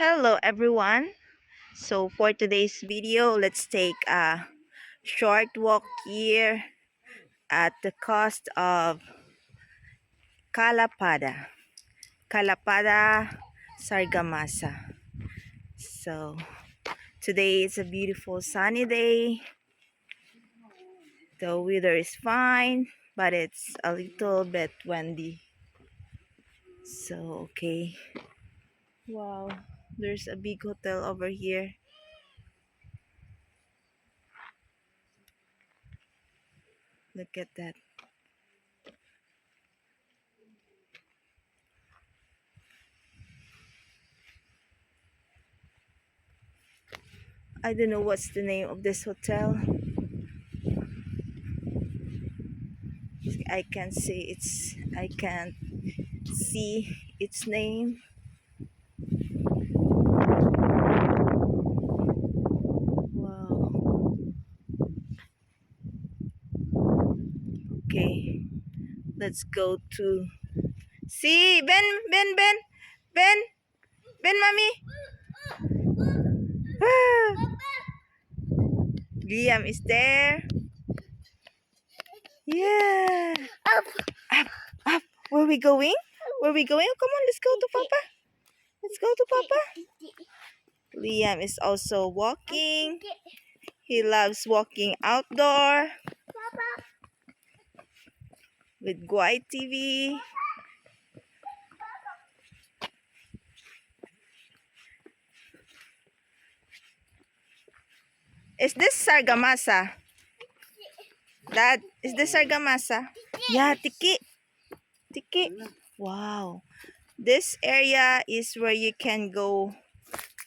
Hello everyone. So for today's video, let's take a short walk here at the coast of Calapada. Calapada, Sargamasa. So today is a beautiful sunny day. The weather is fine, but it's a little bit windy. So okay. Wow, there's a big hotel over here. Look at that. I don't know what's the name of this hotel. I can't see its name. Wow. Okay. Let's go to see Ben Ben mommy. Ah, Liam is there. Yeah. Up. Up up. Where we going? Where we going? Oh, come on, let's go to Papa. Let's go to Papa. Liam is also walking. He loves walking outdoor with Guy TV. Is this Sargamasa? Dad, is this Sargamasa? Yeah, Tiki. Tiki. Wow. This area is where you can go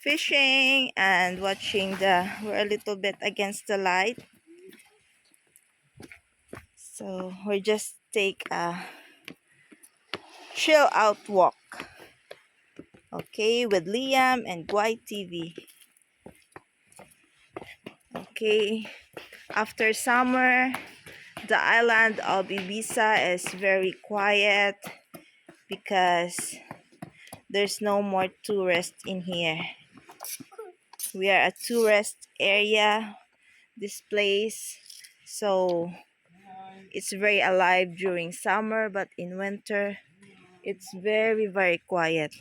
fishing and watching we're a little bit against the light. So we just take a chill out walk. Okay, with Liam and Guy TV. Okay, after summer, the island of Ibiza is very quiet because there's no more tourists in here. We are a tourist area, this place, so it's very alive during summer, but in winter it's very quiet.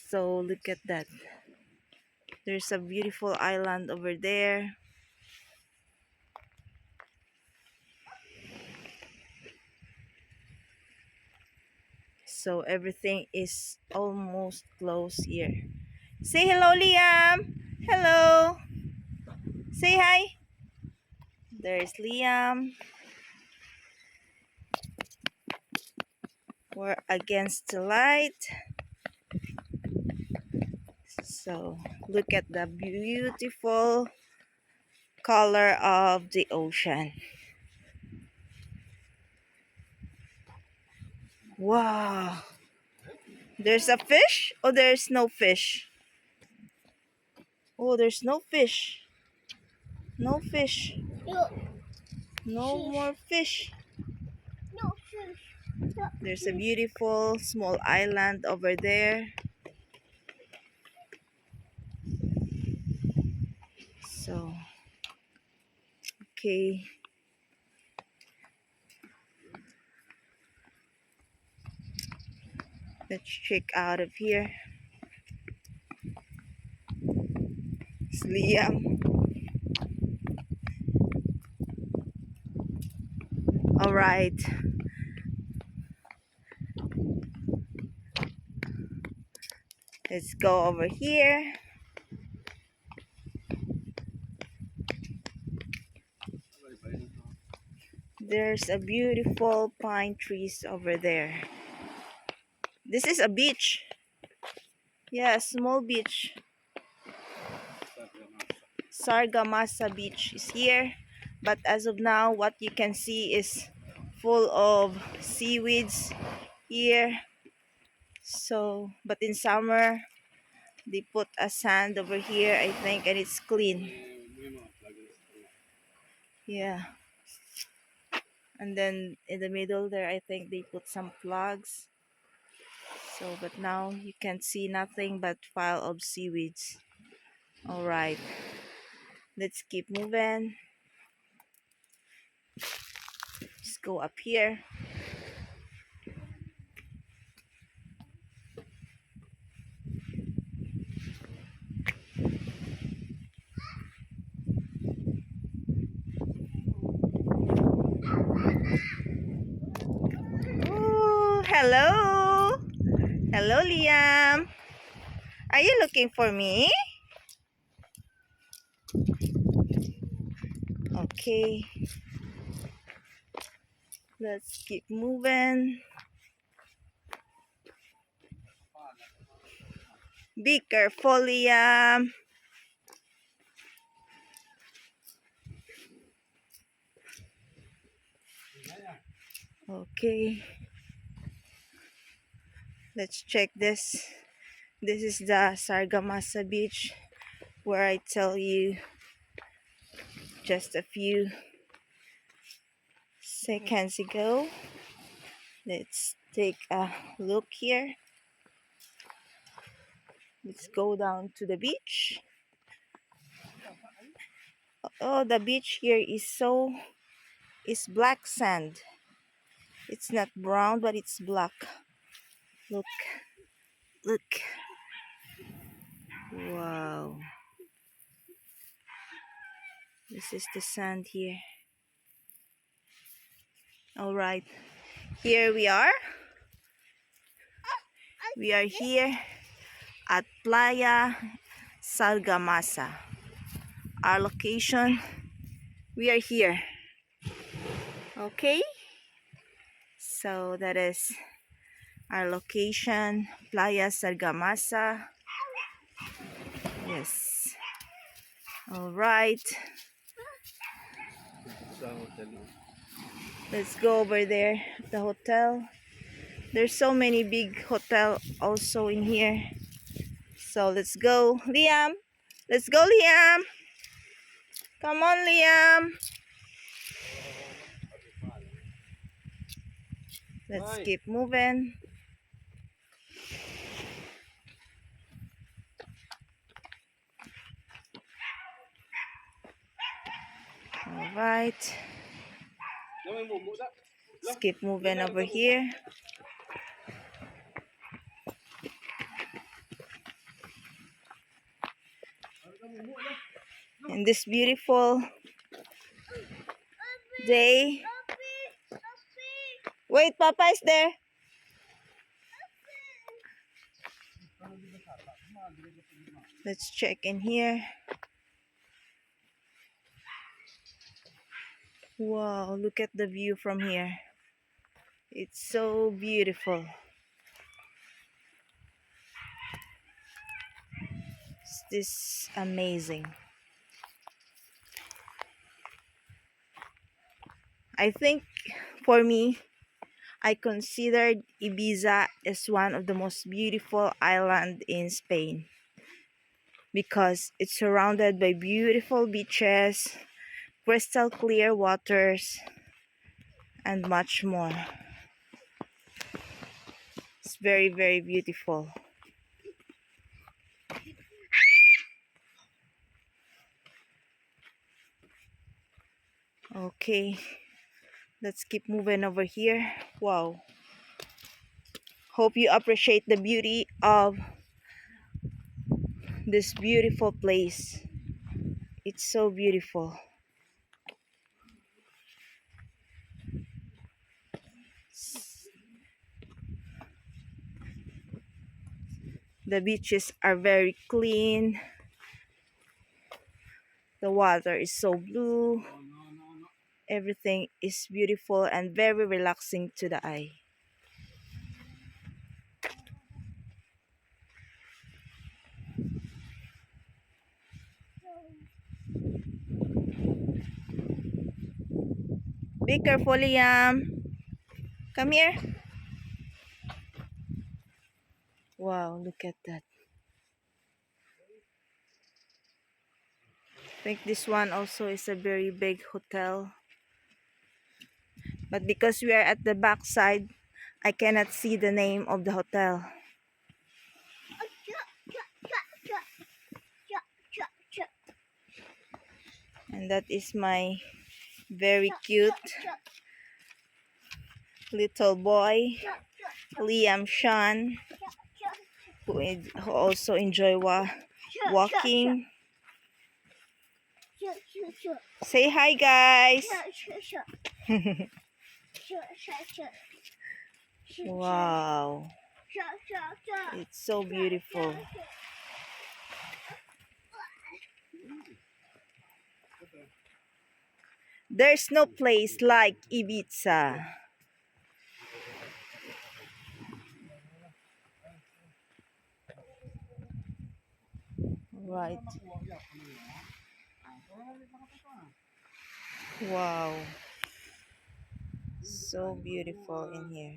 So look at that. There's a beautiful island over there. So everything is almost closed here. Say hello, Liam. Hello. Say hi. There's Liam. We're against the light. So look at the beautiful color of the ocean. Wow. There's a fish? Oh, there's no fish. Oh, there's no fish. No fish. No, No more fish. no fish. No There's a fish. beautiful small island over there. So, okay. Let's check out of here. It's Liam. All right. Let's go over here. There's a beautiful pine trees over there. This is a beach. Yeah, a small beach. Sargamasa Beach is here. But as of now, what you can see is full of seaweeds here. So, but in summer, they put a sand over here, I think, and it's clean. Yeah. And then in the middle there, I think they put some plugs. So, but now you can see nothing but pile of seaweeds. All right, let's keep moving. Let's go up here. Ooh, hello. Hello, Liam. Are you looking for me? Okay. Let's keep moving. Be careful, Liam. Okay. Let's check this. This is the Sargamasa Beach where I tell you just a few seconds ago. Let's take a look here. Let's go down to the beach. Oh, the beach here is black sand. It's not brown, but it's black. Look. Look. Wow. This is the sand here. All right. Here we are. We are here at Playa Sargamasa. Our location, we are here. Okay? So that is our location, Playa Sargamasa. Yes. All right. Let's go over there, the hotel. There's so many big hotel also in here. So let's go. Liam. Let's go, Liam. Come on, Liam. Let's keep moving. All right. Let's keep moving over here. In this beautiful day. Wait, Papa is there. Let's check in here. Wow, look at the view from here. It's so beautiful. Is this amazing? I think for me, I considered Ibiza as one of the most beautiful islands in Spain because it's surrounded by beautiful beaches, crystal clear waters, and much more. It's very, very beautiful. Okay, let's keep moving over here. Wow. Hope you appreciate the beauty of this beautiful place. It's so beautiful. The beaches are very clean. The water is so blue. Everything is beautiful and very relaxing to the eye. Be careful, Liam. Come here. Wow, look at that. I think this one also is a very big hotel. But because we are at the back side, I cannot see the name of the hotel. And that is my very cute little boy, Liam Sean, who also enjoy walking. Say hi, guys. Wow, it's so beautiful. There's no place like Ibiza. Right. Wow. So beautiful in here.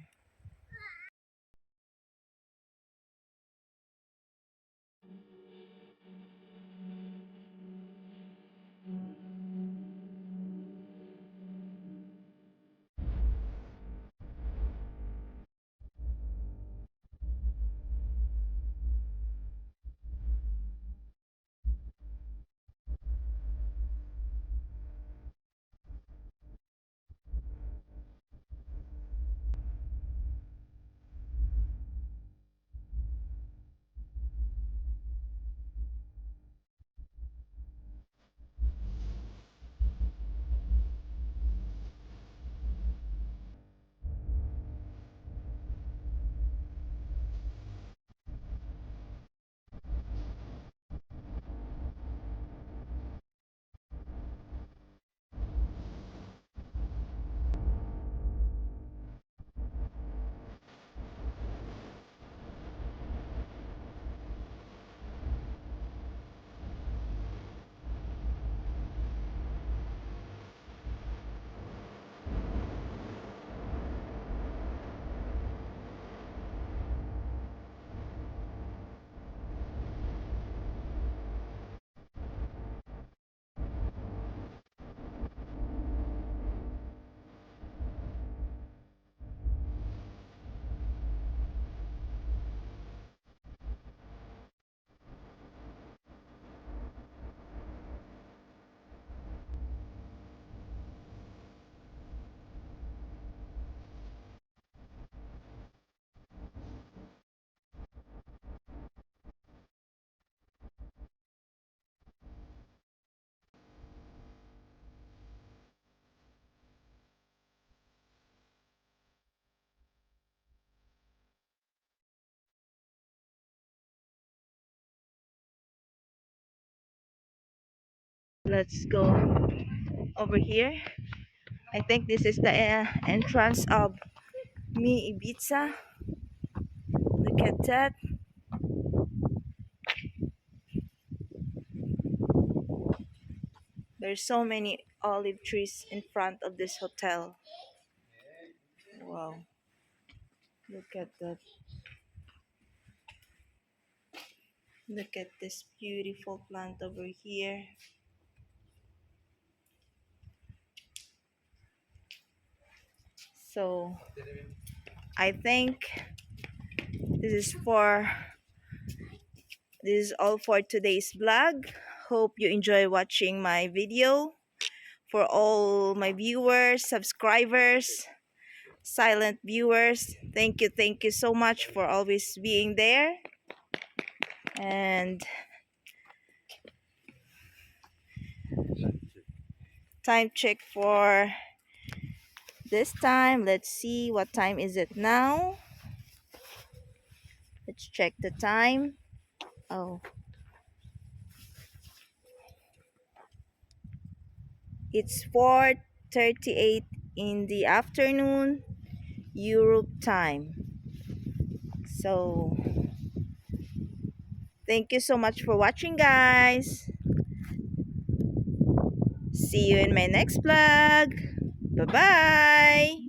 Let's go over here. I think this is the entrance of Mi Ibiza. Look at that. There's so many olive trees in front of this hotel. Wow. Look at that. Look at this beautiful plant over here. So I think this is all for today's vlog. Hope you enjoy watching my video. For all my viewers, subscribers, silent viewers, thank you so much for always being there. And time check for this time. Let's see, what time is it now? Let's check the time. Oh, it's 4:38 in the afternoon, Europe time. So thank you so much for watching, guys. See you in my next vlog. Bye bye.